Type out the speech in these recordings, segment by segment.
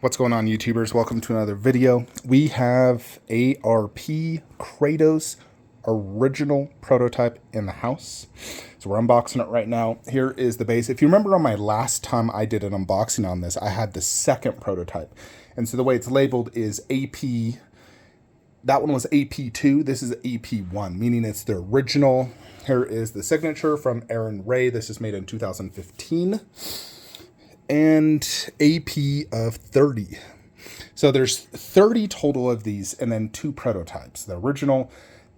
What's going on, YouTubers? Welcome to another video. We have ARP Kratos original prototype in the house. So we're unboxing it right now. Here is the base. If you remember on my last time I did an unboxing on this, I had the second prototype. And so the way it's labeled is AP. That one was AP2. This is AP1, meaning it's the original. Here is the signature from Aaron Ray. This is made in 2015. And AP of 30. So there's 30 total of these and then two prototypes. The original,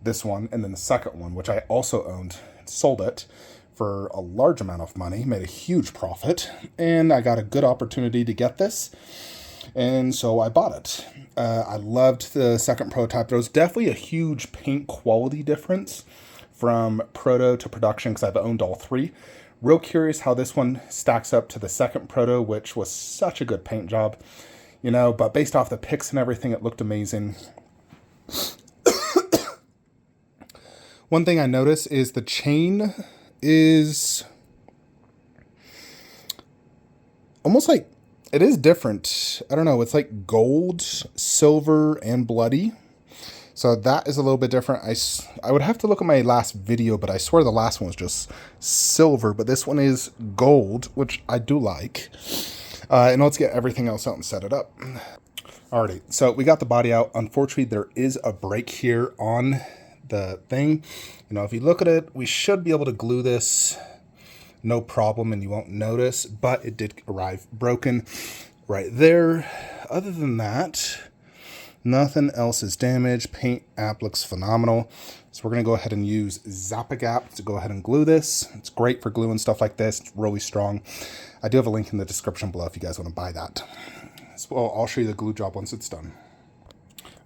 this one, and then the second one, which I also owned, sold it for a large amount of money, made a huge profit, and I got a good opportunity to get this. And so I bought it. I loved the second prototype. There was definitely a huge paint quality difference from proto to production because I've owned all three. Real curious how this one stacks up to the second proto, which was such a good paint job, you know, but based off the pics and everything, it looked amazing. One thing I noticed is the chain is almost like, it is different. I don't know, it's like gold, silver, and bloody. So that is a little bit different. I would have to look at my last video, but I swear the last one was just silver, but this one is gold, which I do like. And let's get everything else out and set it up. Alrighty, so we got the body out. Unfortunately, there is a break here on the thing. You know, if you look at it, we should be able to glue this no problem and you won't notice, but it did arrive broken right there. Other than that, nothing else is damaged. Paint app looks phenomenal. So we're going to go ahead and use Zap-A-Gap to go ahead and glue this. It's great for gluing stuff like this. It's really strong. I do have a link in the description below if you guys want to buy that. So I'll show you the glue job once it's done.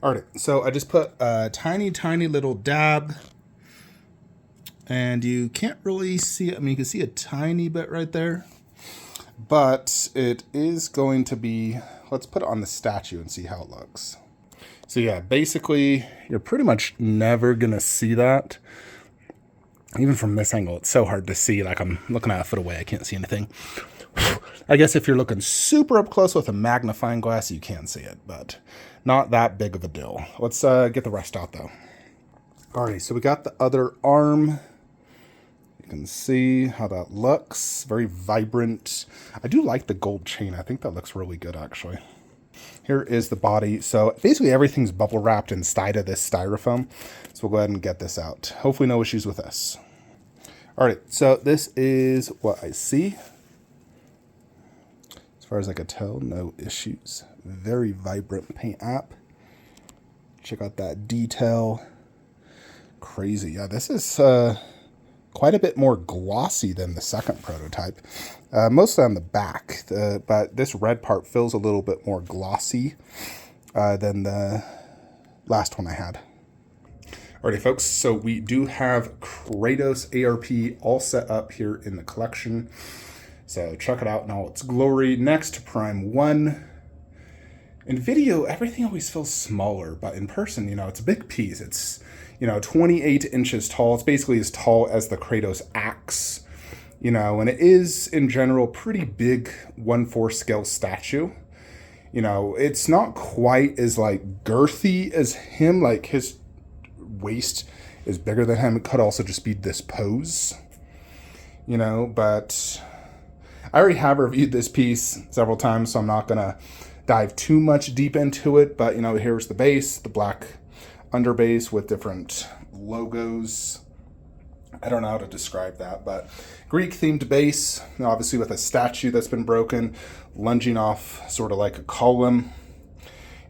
Alright, so I just put a tiny little dab. And you can't really see it. I mean, you can see a tiny bit right there. But it is going to be, let's put it on the statue and see how it looks. So yeah, basically, you're pretty much never going to see that. Even from this angle, it's so hard to see. Like, I'm looking at a foot away. I can't see anything. I guess if you're looking super up close with a magnifying glass, you can see it. But not that big of a deal. Let's get the rest out, though. Alrighty, so we got the other arm. You can see how that looks. Very vibrant. I do like the gold chain. I think that looks really good, actually. Here is the body. So basically everything's bubble wrapped inside of this styrofoam. So we'll go ahead and get this out. Hopefully no issues with this. All right, so this is what I see. As far as I could tell, no issues. Very vibrant paint app. Check out that detail. Crazy. Yeah, this is quite a bit more glossy than the second prototype. Mostly on the back, but this red part feels a little bit more glossy than the last one I had. Alrighty, folks, so we do have Kratos ARP all set up here in the collection. So check it out in all its glory. Next to Prime 1. In video, everything always feels smaller, but in person, you know, it's a big piece. It's, you know, 28 inches tall. It's basically as tall as the Kratos axe, you know, and it is, in general, pretty big 1/4 scale statue. You know, it's not quite as, like, girthy as him. Like, his waist is bigger than him. It could also just be this pose, you know, but I already have reviewed this piece several times, so I'm not going to dive too much deep into it. But, you know, here's the base, the black underbase with different logos. I don't know how to describe that, but Greek themed base, obviously with a statue that's been broken, lunging off sort of like a column.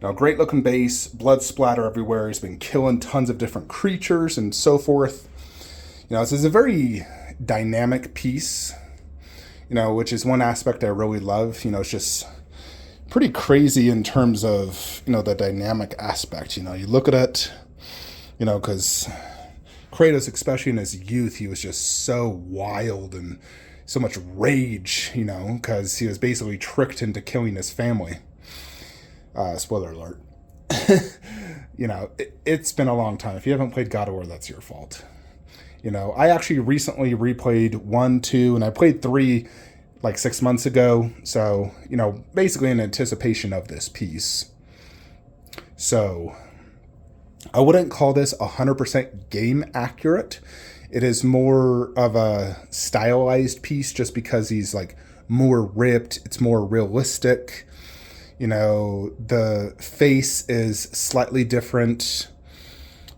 You know, great looking base, blood splatter everywhere. He's been killing tons of different creatures and so forth. You know, this is a very dynamic piece, you know, which is one aspect I really love. You know, it's just pretty crazy in terms of, you know, the dynamic aspect. You know, you look at it, you know, because Kratos, especially in his youth, he was just so wild and so much rage, you know, because he was basically tricked into killing his family. Spoiler alert. You know, it's been a long time. If you haven't played God of War, that's your fault. You know, I actually recently replayed 1, 2, and I played 3 like 6 months ago. So, you know, basically in anticipation of this piece. So I wouldn't call this 100% game accurate. It is more of a stylized piece just because he's like more ripped. It's more realistic. You know, the face is slightly different.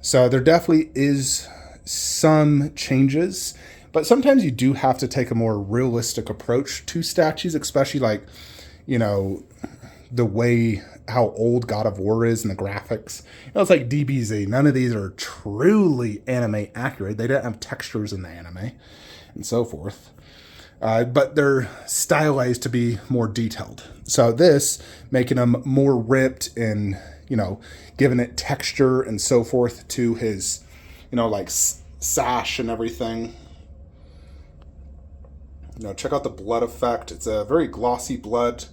So there definitely is some changes, but sometimes you do have to take a more realistic approach to statues, especially like, you know, the way how old God of War is and the graphics. You know, it's like DBZ. None of these are truly anime accurate. They don't have textures in the anime and so forth. But they're stylized to be more detailed. So this, making them more ripped and, you know, giving it texture and so forth to his, you know, like sash and everything. You know, check out the blood effect. It's a very glossy blood.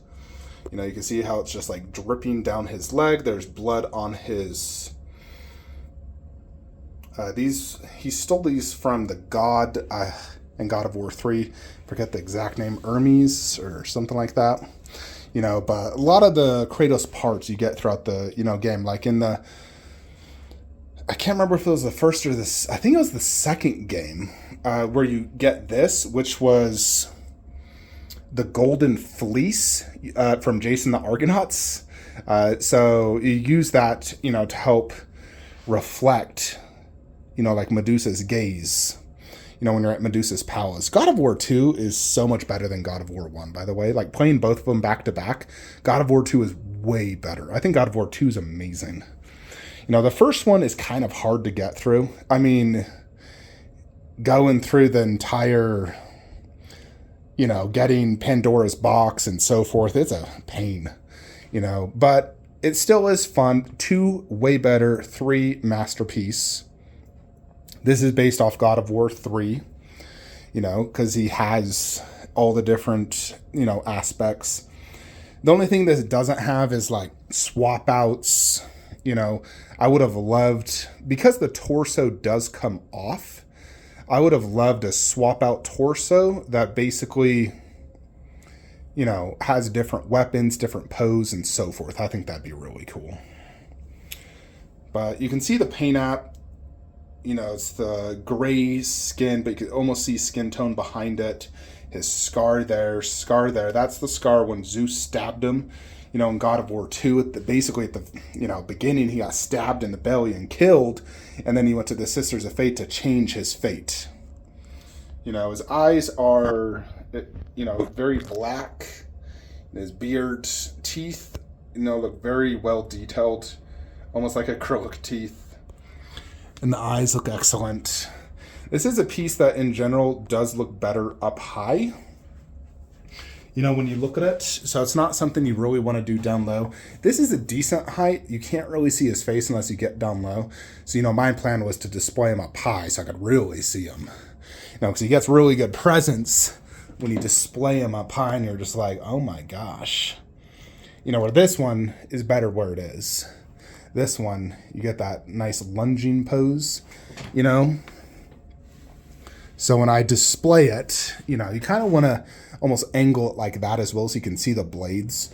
You know, you can see how it's just like dripping down his leg. There's blood on his... he stole these from the god in God of War 3. Forget the exact name, Hermes or something like that. You know, but a lot of the Kratos parts you get throughout the, you know, game, like in the... I can't remember if it was the first or this... I think it was the second game where you get this, which was the golden fleece from Jason the Argonauts. So you use that, you know, to help reflect, you know, like Medusa's gaze, you know, when you're at Medusa's palace. God of War 2 is so much better than God of War 1, by the way. Like, playing both of them back to back, God of War 2 is way better. I think God of War 2 is amazing. You know, the first one is kind of hard to get through. I mean, going through the entire, you know, getting Pandora's box and so forth, it's a pain, you know, but it still is fun. 2, way better. 3, masterpiece. This is based off God of War 3, you know, because he has all the different, you know, aspects. The only thing that it doesn't have is like swap outs. You know, I would have loved, because the torso does come off, I would have loved a swap out torso that basically, you know, has different weapons, different pose, and so forth. I think that'd be really cool. But you can see the paint app. You know, it's the gray skin, but you can almost see skin tone behind it. His scar there. That's the scar when Zeus stabbed him. You know, in God of War 2, basically at the, you know, beginning, he got stabbed in the belly and killed, and then he went to the Sisters of Fate to change his fate. You know, his eyes are, you know, very black. His beard, teeth, you know, look very well detailed, almost like acrylic teeth. And the eyes look excellent. This is a piece that in general does look better up high. You know, when you look at it, so it's not something you really want to do down low. This is a decent height. You can't really see his face unless you get down low. So, you know, my plan was to display him up high so I could really see him. You know, because he gets really good presence when you display him up high and you're just like, oh my gosh. You know, where this one is better where it is. This one, you get that nice lunging pose, you know. So when I display it, you know, you kind of want to almost angle it like that as well so you can see the blades.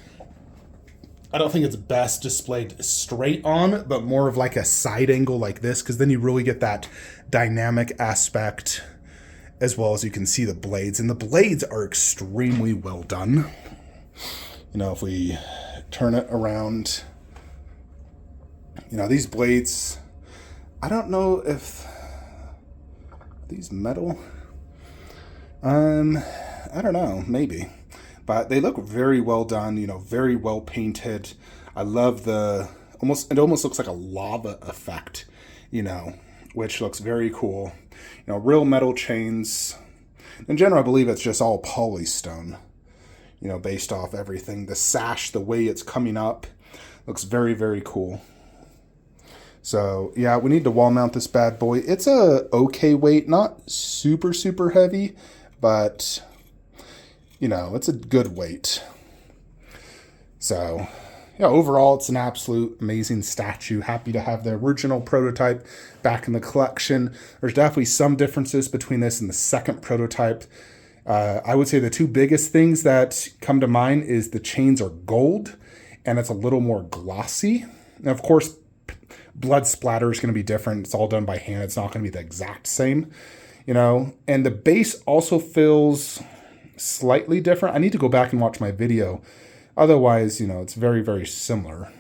I don't think it's best displayed straight on, but more of like a side angle like this, because then you really get that dynamic aspect as well as you can see the blades. And the blades are extremely well done. You know, if we turn it around, you know, these blades, I don't know if these metal, I don't know, maybe, but they look very well done, you know, very well painted. I love it almost looks like a lava effect, you know, which looks very cool. You know, real metal chains. In general, I believe it's just all polystone, you know, based off everything. The sash, the way it's coming up, looks very, very cool. So, yeah, we need to wall mount this bad boy. It's a okay weight, not super, super heavy, but, you know, it's a good weight. So, yeah, overall, it's an absolute amazing statue. Happy to have the original prototype back in the collection. There's definitely some differences between this and the second prototype. I would say the two biggest things that come to mind is the chains are gold and it's a little more glossy. And of course, blood splatter is going to be different. It's all done by hand. It's not going to be the exact same, you know. And the base also feels slightly different. I need to go back and watch my video. Otherwise, you know, it's very, very similar.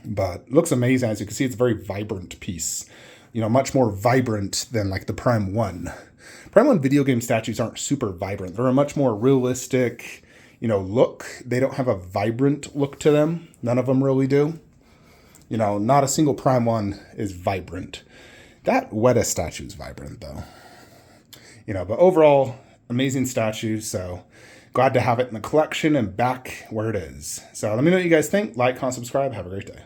But it looks amazing. As you can see, it's a very vibrant piece. You know, much more vibrant than like the Prime 1. Prime 1 video game statues aren't super vibrant. They're a much more realistic, you know, look. They don't have a vibrant look to them. None of them really do. You know, not a single Prime 1 is vibrant. That Weta statue is vibrant, though. You know, but overall, amazing statue. So glad to have it in the collection and back where it is. So let me know what you guys think. Like, comment, subscribe. Have a great day.